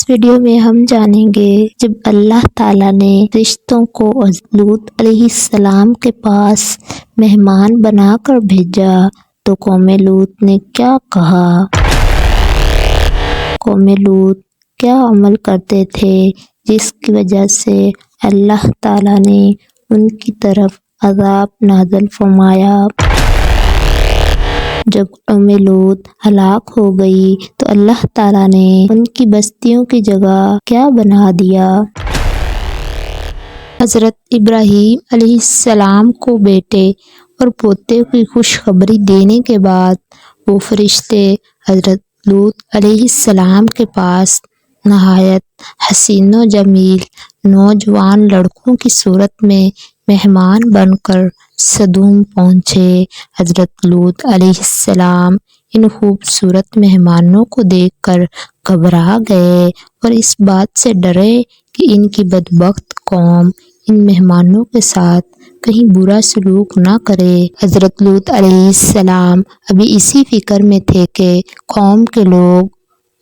Video میں ہم جانیں گے جب اللہ تعالیٰ نے فرشتوں کو لوط علیہ السلام کے پاس مہمان بنا کر بھیجا تو قوم لوط نے کیا کہا۔ قوم لوط کیا عمل کرتے تھے جس کی وجہ سے اللہ تعالیٰ نے ان کی طرف عذاب نازل فرمایا۔ جب قوم لوط ہلاک ہو گئی تو اللہ تعالیٰ نے ان کی بستیوں کی جگہ کیا بنا دیا۔ حضرت ابراہیم علیہ السلام کو بیٹے اور پوتے کی خوشخبری دینے کے بعد وہ فرشتے حضرت لوط علیہ السلام کے پاس نہایت حسین و جمیل نوجوان لڑکوں کی صورت میں مہمان بن کر سدوم پہنچے۔ حضرت لوط علیہ السلام ان خوبصورت مہمانوں کو دیکھ کر گھبرا گئے اور اس بات سے ڈرے کہ ان کی بدبخت قوم ان مہمانوں کے ساتھ کہیں برا سلوک نہ کرے۔ حضرت لوط علیہ السلام ابھی اسی فکر میں تھے کہ قوم کے لوگ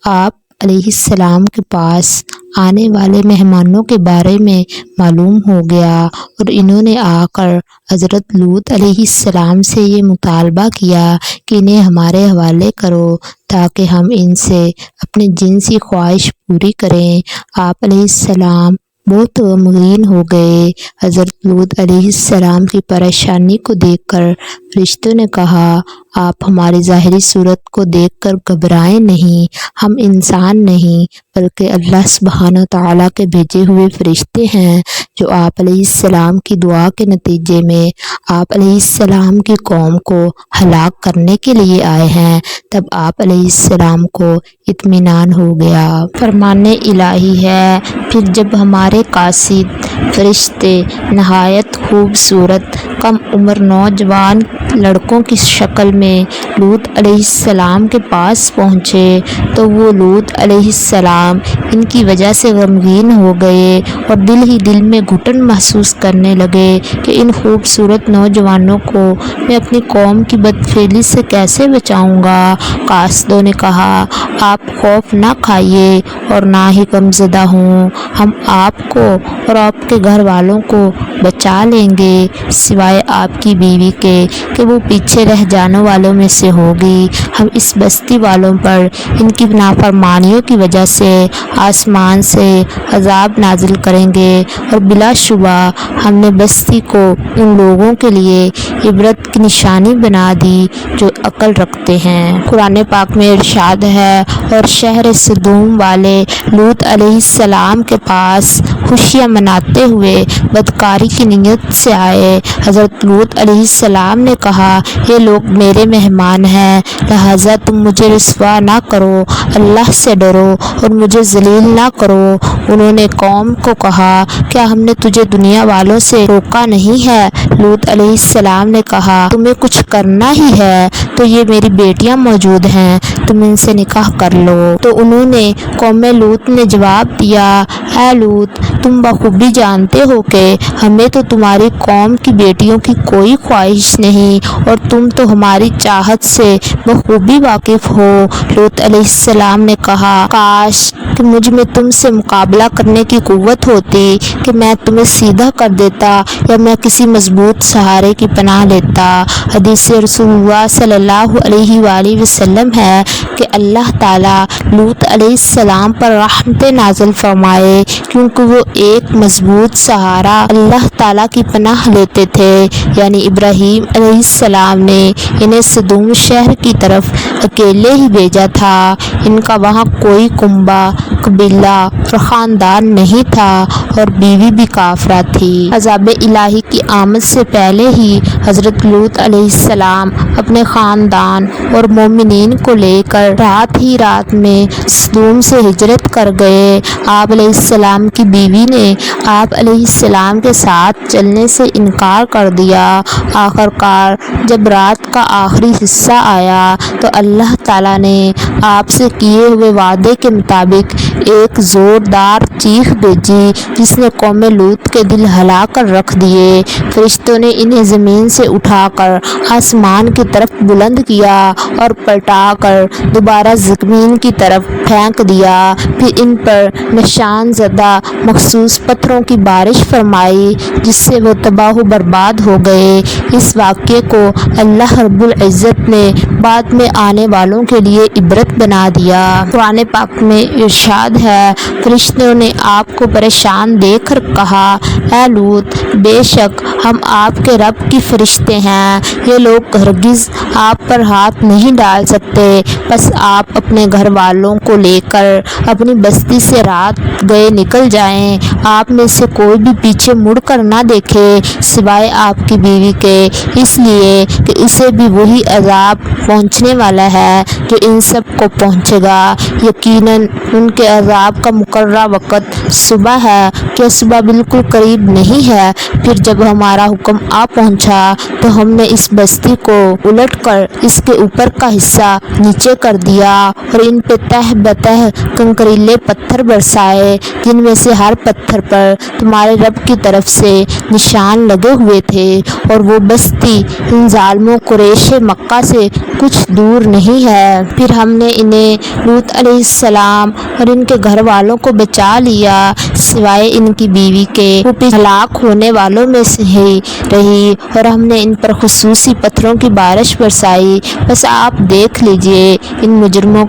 آپ علیہ السلام کے پاس آنے والے مہمانوں کے بارے میں معلوم ہو گیا اور انہوں نے آ کر حضرت لوط علیہ السلام سے یہ مطالبہ کیا کہ انہیں ہمارے حوالے کرو تاکہ ہم ان سے اپنی جنسی خواہش پوری کریں۔ آپ علیہ السلام بہت غمگین ہو گئے۔ حضرت لوط علیہ السلام کی پریشانی کو دیکھ کر فرشتوں نے کہا، آپ ہماری ظاہری صورت کو دیکھ کر گھبرائیں نہیں، ہم انسان نہیں بلکہ اللہ سبحانہ تعالیٰ کے بھیجے ہوئے فرشتے ہیں جو آپ علیہ السلام کی دعا کے نتیجے میں آپ علیہ السلام کی قوم کو ہلاک کرنے کے لیے آئے ہیں۔ تب آپ علیہ السلام کو اطمینان ہو گیا۔ فرمان الہی ہے، پھر جب ہمارے قاصد فرشتے نہایت خوبصورت کم عمر نوجوان لڑکوں کی شکل میں لوط علیہ السلام کے پاس پہنچے تو وہ لوط علیہ السلام ان کی وجہ سے غمگین ہو گئے اور دل ہی دل میں گھٹن محسوس کرنے لگے کہ ان خوبصورت نوجوانوں کو میں اپنی قوم کی بدفعلی سے کیسے بچاؤں گا۔ قاصدوں نے کہا، آپ خوف نہ کھائیے اور نہ ہی غمزدہ ہوں، ہم آپ کو اور آپ کے گھر والوں کو بچا لیں گے سوائے آپ کی بیوی کے کہ وہ پیچھے رہ جانے والوں میں سے ہوگی۔ ہم اس بستی والوں پر ان کی نافرمانیوں کی وجہ سے آسمان سے عذاب نازل کریں گے اور بلا شبہ ہم نے بستی کو ان لوگوں کے لیے عبرت کی نشانی بنا دی جو عقل رکھتے ہیں۔ قرآن پاک میں ارشاد ہے، اور شہر سدوم والے لوط علیہ السلام کے پاس خوشیاں مناتے ہوئے بدکاری کی نیت سے آئے۔ حضرت لوط علیہ السلام نے کہا، یہ لوگ میرے مہمان ہیں لہٰذا تم مجھے رسوا نہ کرو، اللہ سے ڈرو اور مجھے ذلیل نہ کرو۔ انہوں نے قوم کو کہا، کیا ہم نے تجھے دنیا والوں سے روکا نہیں ہے؟ لوط علیہ السلام نے کہا، تمہیں کچھ کرنا ہی ہے تو یہ میری بیٹیاں موجود ہیں، تم ان سے نکاح کر لو۔ تو انہوں نے قوم لوط نے جواب دیا، اے لوط، تم بخوبی جانتے ہو کہ ہمیں تو تمہاری قوم کی بیٹیوں کی کوئی خواہش نہیں اور تم تو ہماری چاہت سے بخوبی واقف ہو۔ لوط علیہ السلام نے کہا، کاش کہ مجھ میں تم سے مقابلہ کرنے کی قوت ہوتی کہ میں تمہیں سیدھا کر دیتا یا میں کسی مضبوط سہارے کی پناہ لیتا۔ حدیث رسول اللہ صلی اللہ علیہ وآلہ وسلم ہے کہ اللہ تعالیٰ لوط علیہ السلام پر رحمت نازل فرمائے کیونکہ وہ ایک مضبوط سہارا اللہ تعالیٰ کی پناہ لیتے تھے، یعنی ابراہیم علیہ السلام نے انہیں سدوم شہر کی طرف اکیلے ہی بھیجا تھا۔ ان کا وہاں کوئی کنبہ، قبیلہ اور خاندان نہیں تھا اور بیوی بھی کافرہ تھی۔ عذاب الہی کی آمد سے پہلے ہی حضرت لوط علیہ السلام اپنے خاندان اور مومنین کو لے کر رات ہی رات میں سدوم سے ہجرت کر گئے۔ آپ علیہ السلام کی بیوی نے آپ علیہ السلام کے ساتھ چلنے سے انکار کر دیا۔ آخر کار جب رات کا آخری حصہ آیا تو اللہ اللہ تعالیٰ نے آپ سے کیے ہوئے وعدے کے مطابق ایک زوردار چیخ بھیجی جس نے قوم لوط کے دل ہلا کر رکھ دیے۔ فرشتوں نے انہیں زمین سے اٹھا کر آسمان کی طرف بلند کیا اور پلٹا کر دوبارہ زمین کی طرف پھینک دیا، پھر ان پر نشان زدہ مخصوص پتھروں کی بارش فرمائی جس سے وہ تباہ و برباد ہو گئے۔ اس واقعے کو اللہ رب العزت نے بعد میں آنے والوں کے لیے عبرت بنا دیا۔ قرآن پاک میں ارشاد ہے، فرشتوں نے آپ کو پریشان دیکھ کر کہا، اے لوط، بے شک ہم آپ کے رب کی فرشتے ہیں، یہ لوگ ہرگز آپ پر ہاتھ نہیں ڈال سکتے، بس آپ اپنے گھر والوں کو لے کر اپنی بستی سے رات گئے نکل جائیں، آپ میں سے کوئی بھی پیچھے مڑ کر نہ دیکھے سوائے آپ کی بیوی کے، اس لیے کہ اسے بھی وہی عذاب پہنچنے والا ہے جو ان سب کو پہنچے گا۔ یقیناً ان کے عذاب کا مقررہ وقت صبح ہے، کیا صبح بالکل قریب نہیں ہے؟ پھر جب ہمارا حکم آ پہنچا تو ہم نے اس بستی کو الٹ کر اس کے اوپر کا حصہ نیچے کر دیا اور ان پہ تہ بتہ کنکریلے پتھر برسائے جن میں سے ہر پتھر پر تمہارے رب کی طرف سے نشان لگے ہوئے تھے، اور وہ بستی ان ظالموں قریش مکہ سے کچھ دور نہیں ہے۔ پھر ہم نے انہیں لوط علیہ السلام اور ان کے گھر والوں کو بچا لیا سوائے ان کی بیوی کے، وہ ہلاک ہونے والوں میں سے ہی رہی، اور ہم نے ان پر خصوصی پتھروں کی بارش برسائی۔ بس آپ دیکھ لیجئے ان مجرموں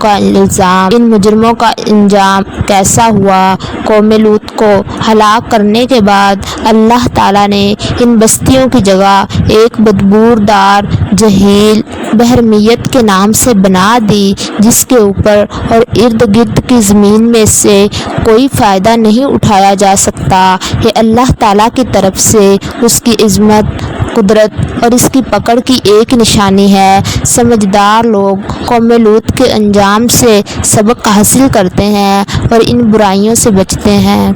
کا انجام کیسا ہوا۔ قوم لوط کو ہلاک کرنے کے بعد اللہ تعالیٰ نے ان بستیوں کی جگہ ایک بدبودار جھیل بحرمیت کے نام سے بنا دی جس کے اوپر اور ارد گرد کی زمین میں سے کوئی فائدہ نہیں اٹھایا جا سکتا۔ یہ اللہ تعالیٰ کی طرف سے اس کی عظمت، قدرت اور اس کی پکڑ کی ایک نشانی ہے۔ سمجھدار لوگ قوم لوط کے انجام سے سبق حاصل کرتے ہیں اور ان برائیوں سے بچتے ہیں۔